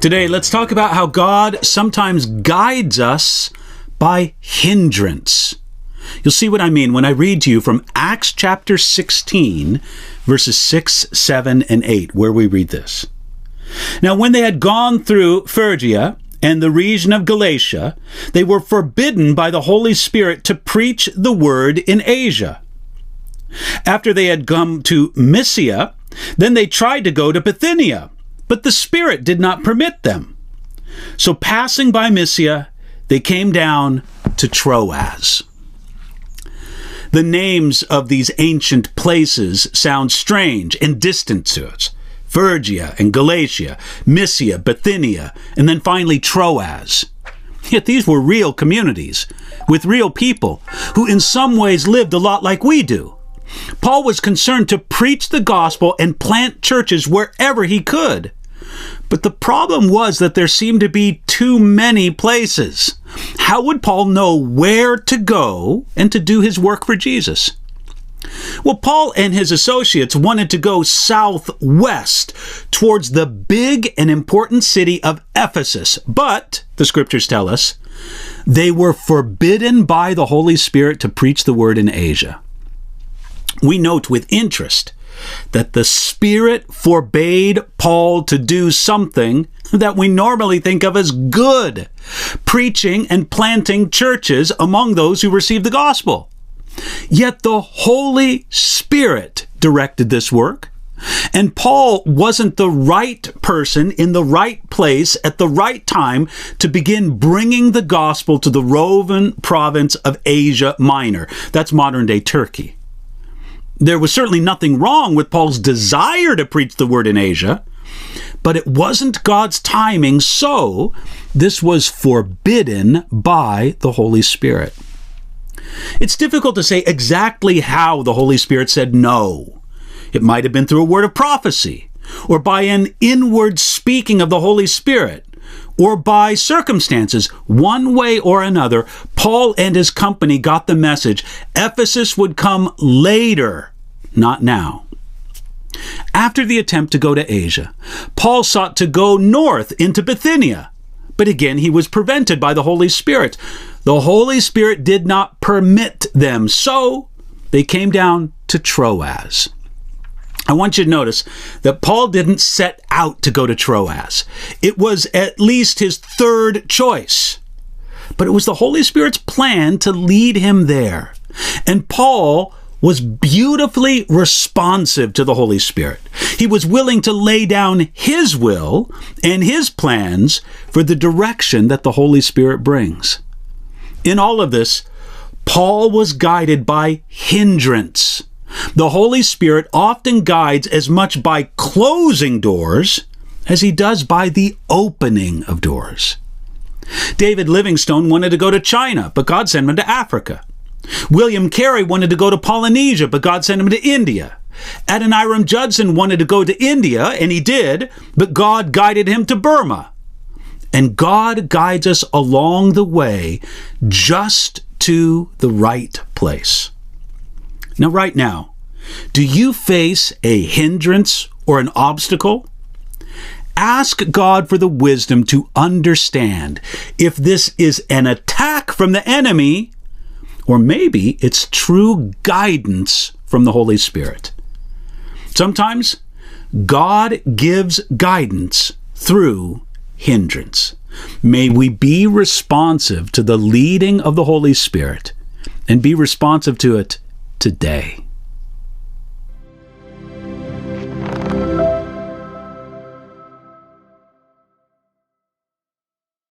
Today, let's talk about how God sometimes guides us by hindrance. You'll see what I mean when I read to you from Acts chapter 16, verses 6, 7, and 8, where we read this. Now, when they had gone through Phrygia and the region of Galatia, they were forbidden by the Holy Spirit to preach the word in Asia. After they had come to Mysia, then they tried to go to Bithynia, but the Spirit did not permit them. So passing by Mysia, they came down to Troas. The names of these ancient places sound strange and distant to us. Phrygia and Galatia, Mysia, Bithynia, and then finally Troas. Yet these were real communities with real people who in some ways lived a lot like we do. Paul was concerned to preach the gospel and plant churches wherever he could. But the problem was that there seemed to be too many places. How would Paul know where to go and to do his work for Jesus? Well, Paul and his associates wanted to go southwest towards the big and important city of Ephesus. But, the scriptures tell us, they were forbidden by the Holy Spirit to preach the word in Asia. We note with interest that the Spirit forbade Paul to do something that we normally think of as good, preaching and planting churches among those who received the gospel. Yet the Holy Spirit directed this work, and Paul wasn't the right person in the right place at the right time to begin bringing the gospel to the Roman province of Asia Minor. That's modern-day Turkey. There was certainly nothing wrong with Paul's desire to preach the word in Asia, but it wasn't God's timing, so this was forbidden by the Holy Spirit. It's difficult to say exactly how the Holy Spirit said no. It might have been through a word of prophecy, or by an inward speaking of the Holy Spirit, or by circumstances. One way or another, Paul and his company got the message. Ephesus would come later, not now. After the attempt to go to Asia, Paul sought to go north into Bithynia, but again he was prevented by the Holy Spirit. The Holy Spirit did not permit them, so they came down to Troas. I want you to notice that Paul didn't set out to go to Troas. It was at least his third choice. But it was the Holy Spirit's plan to lead him there. And Paul was beautifully responsive to the Holy Spirit. He was willing to lay down his will and his plans for the direction that the Holy Spirit brings. In all of this, Paul was guided by hindrance. The Holy Spirit often guides as much by closing doors as he does by the opening of doors. David Livingstone wanted to go to China, but God sent him to Africa. William Carey wanted to go to Polynesia, but God sent him to India. Adoniram Judson wanted to go to India, and he did, but God guided him to Burma. And God guides us along the way just to the right place. Now, right now, do you face a hindrance or an obstacle? Ask God for the wisdom to understand if this is an attack from the enemy, or maybe it's true guidance from the Holy Spirit. Sometimes God gives guidance through hindrance. May we be responsive to the leading of the Holy Spirit and be responsive to it today.